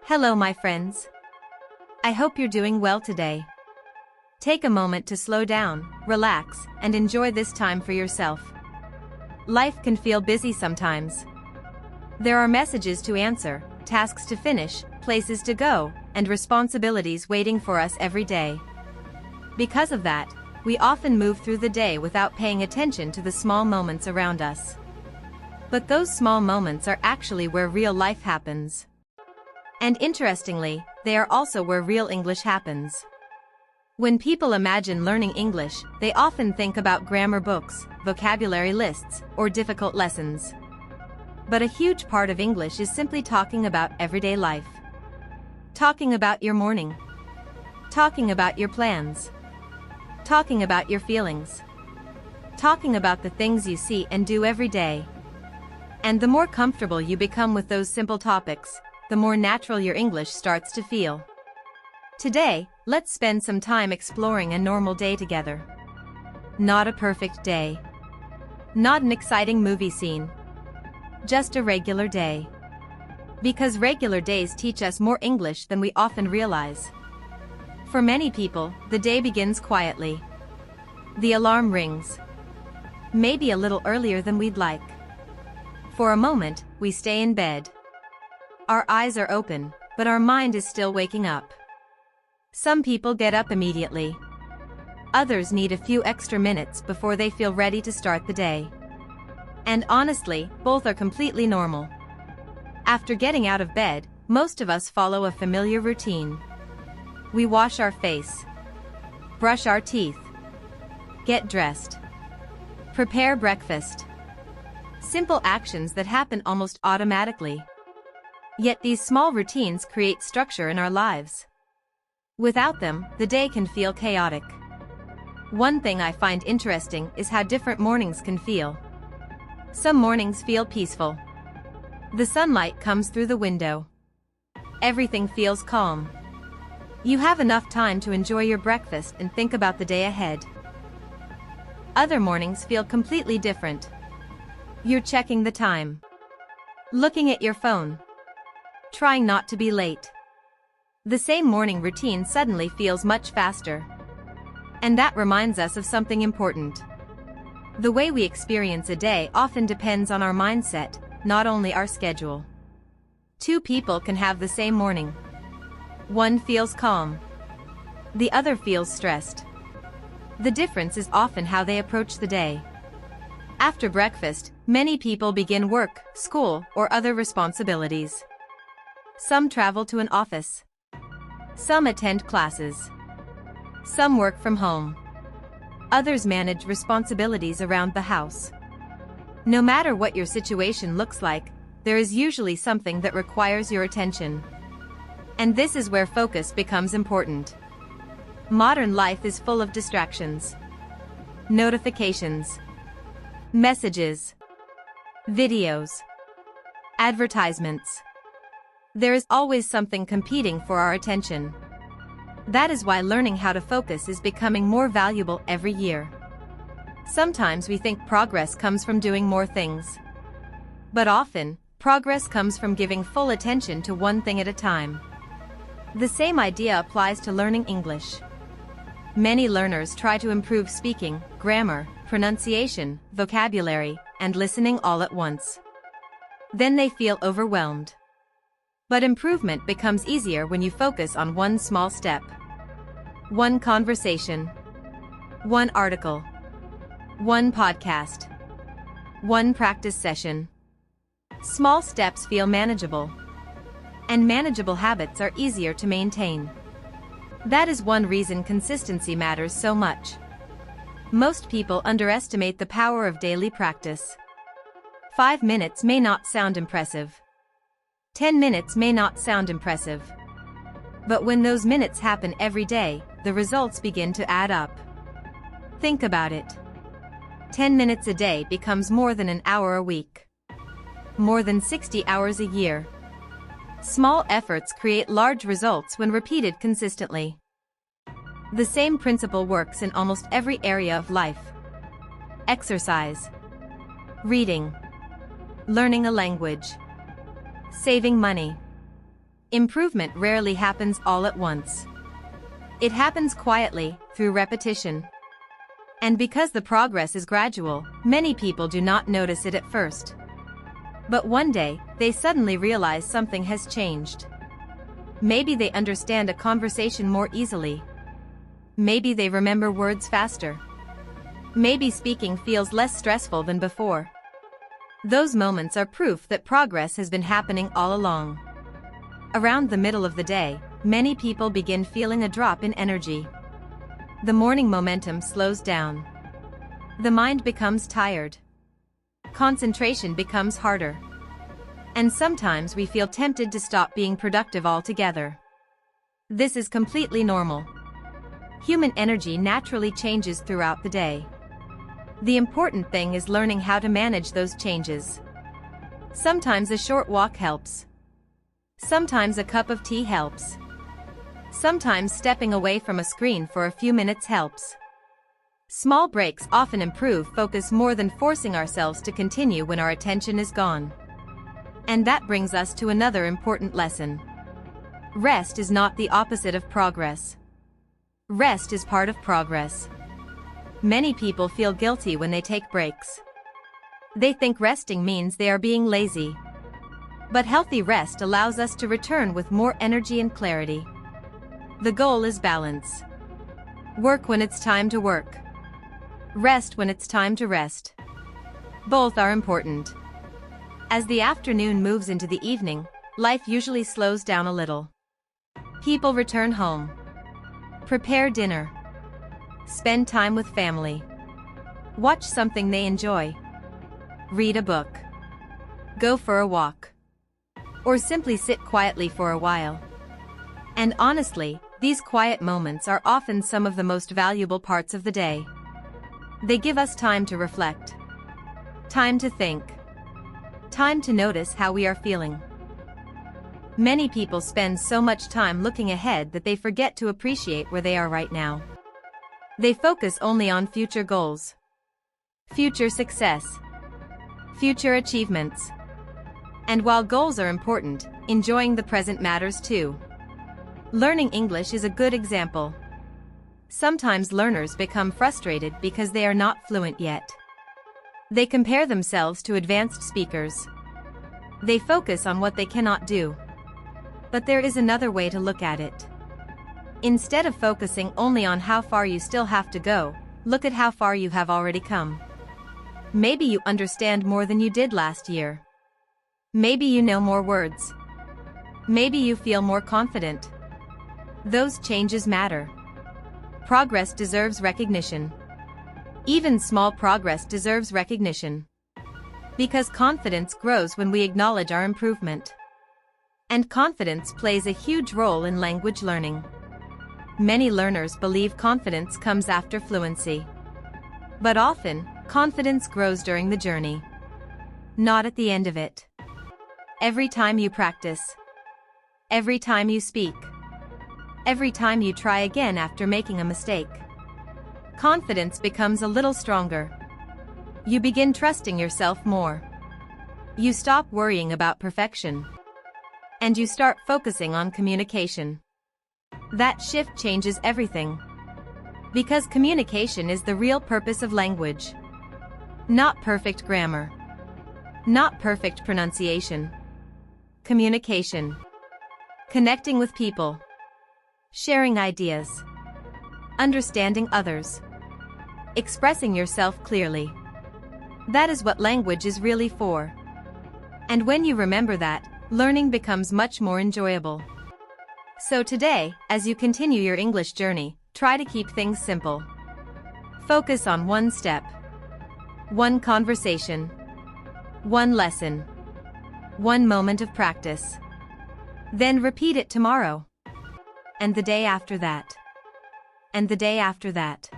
Hello, my friends. I hope you're doing well today. Take a moment to slow down, relax, and enjoy this time for yourself. Life can feel busy sometimes. There are messages to answer, tasks to finish, places to go, and responsibilities waiting for us every day. Because of that, we often move through the day without paying attention to the small moments around us. But those small moments are actually where real life happens. And interestingly, they are also where real English happens. When people imagine learning English, they often think about grammar books, vocabulary lists, or difficult lessons. But a huge part of English is simply talking about everyday life. Talking about your morning. Talking about your plans. Talking about your feelings. Talking about the things you see and do every day. And the more comfortable you become with those simple topics, the more natural your English starts to feel. Today, let's spend some time exploring a normal day together. Not a perfect day. Not an exciting movie scene. Just a regular day. Because regular days teach us more English than we often realize. For many people, the day begins quietly. The alarm rings. Maybe a little earlier than we'd like. For a moment, we stay in bed. Our eyes are open, but our mind is still waking up. Some people get up immediately. Others need a few extra minutes before they feel ready to start the day. And honestly, both are completely normal. After getting out of bed, most of us follow a familiar routine. We wash our face. Brush our teeth. Get dressed. Prepare breakfast. Simple actions that happen almost automatically. Yet these small routines create structure in our lives. Without them, the day can feel chaotic. One thing I find interesting is how different mornings can feel. Some mornings feel peaceful. The sunlight comes through the window. Everything feels calm. You have enough time to enjoy your breakfast and think about the day ahead. Other mornings feel completely different. You're checking the time. Looking at your phone. Trying not to be late. The same morning routine suddenly feels much faster. And that reminds us of something important. The way we experience a day often depends on our mindset, not only our schedule. Two people can have the same morning. One feels calm. The other feels stressed. The difference is often how they approach the day. After breakfast, many people begin work, school, or other responsibilities. Some travel to an office. Some attend classes. Some work from home. Others manage responsibilities around the house. No matter what your situation looks like, there is usually something that requires your attention. And this is where focus becomes important. Modern life is full of distractions. Notifications. Messages. Videos. Advertisements. There is always something competing for our attention. That is why learning how to focus is becoming more valuable every year. Sometimes we think progress comes from doing more things. But often, progress comes from giving full attention to one thing at a time. The same idea applies to learning English. Many learners try to improve speaking, grammar, pronunciation, vocabulary, and listening all at once. Then they feel overwhelmed. But improvement becomes easier when you focus on one small step. One conversation. One article. One podcast. One practice session. Small steps feel manageable. And manageable habits are easier to maintain. That is one reason consistency matters so much. Most people underestimate the power of daily practice. 5 minutes may not sound impressive. 10 minutes may not sound impressive. But when those minutes happen every day, the results begin to add up. Think about it. 10 minutes a day becomes more than an hour a week. More than 60 hours a year. Small efforts create large results when repeated consistently. The same principle works in almost every area of life. Exercise. Reading. Learning a language. Saving money. Improvement rarely happens all at once. It happens quietly, through repetition. And because the progress is gradual, many people do not notice it at first. But one day, they suddenly realize something has changed. Maybe they understand a conversation more easily. Maybe they remember words faster. Maybe speaking feels less stressful than before. Those moments are proof that progress has been happening all along. Around the middle of the day, many people begin feeling a drop in energy. The morning momentum slows down. The mind becomes tired. Concentration becomes harder. And sometimes we feel tempted to stop being productive altogether. This is completely normal. Human energy naturally changes throughout the day. The important thing is learning how to manage those changes. Sometimes a short walk helps. Sometimes a cup of tea helps. Sometimes stepping away from a screen for a few minutes helps. Small breaks often improve focus more than forcing ourselves to continue when our attention is gone. And that brings us to another important lesson. Rest is not the opposite of progress. Rest is part of progress. Many people feel guilty when they take breaks. They think resting means they are being lazy. But healthy rest allows us to return with more energy and clarity. The goal is balance. Work when it's time to work. Rest when it's time to rest. Both are important. As the afternoon moves into the evening, life usually slows down a little. People return home. Prepare dinner. Spend time with family. Watch something they enjoy. Read a book. Go for a walk. Or simply sit quietly for a while. And honestly, these quiet moments are often some of the most valuable parts of the day. They give us time to reflect. Time to think. Time to notice how we are feeling. Many people spend so much time looking ahead that they forget to appreciate where they are right now. They focus only on future goals, future success, future achievements. And while goals are important, enjoying the present matters too. Learning English is a good example. Sometimes learners become frustrated because they are not fluent yet. They compare themselves to advanced speakers. They focus on what they cannot do. But there is another way to look at it. Instead of focusing only on how far you still have to go, look at how far you have already come. Maybe you understand more than you did last year. Maybe you know more words. Maybe you feel more confident. Those changes matter. Progress deserves recognition. Even small progress deserves recognition. Because confidence grows when we acknowledge our improvement. And confidence plays a huge role in language learning. Many learners believe confidence comes after fluency. But often, confidence grows during the journey. Not at the end of it. Every time you practice. Every time you speak. Every time you try again after making a mistake. Confidence becomes a little stronger. You begin trusting yourself more. You stop worrying about perfection. And you start focusing on communication. That shift changes everything. Because communication is the real purpose of language. Not perfect grammar. Not perfect pronunciation. Communication. Connecting with people. Sharing ideas. Understanding others. Expressing yourself clearly. That is what language is really for. And when you remember that, learning becomes much more enjoyable. So today, as you continue your English journey, try to keep things simple. Focus on one step. One conversation. One lesson. One moment of practice. Then repeat it tomorrow. And the day after that. And the day after that.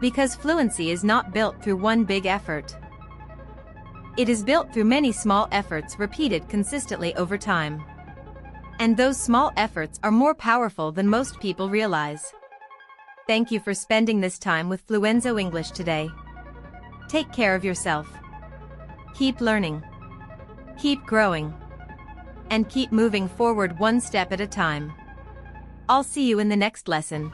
Because fluency is not built through one big effort. It is built through many small efforts repeated consistently over time. And those small efforts are more powerful than most people realize. Thank you for spending this time with Fluenzo English today. Take care of yourself. Keep learning. Keep growing. and keep moving forward one step at a time. I'll see you in the next lesson.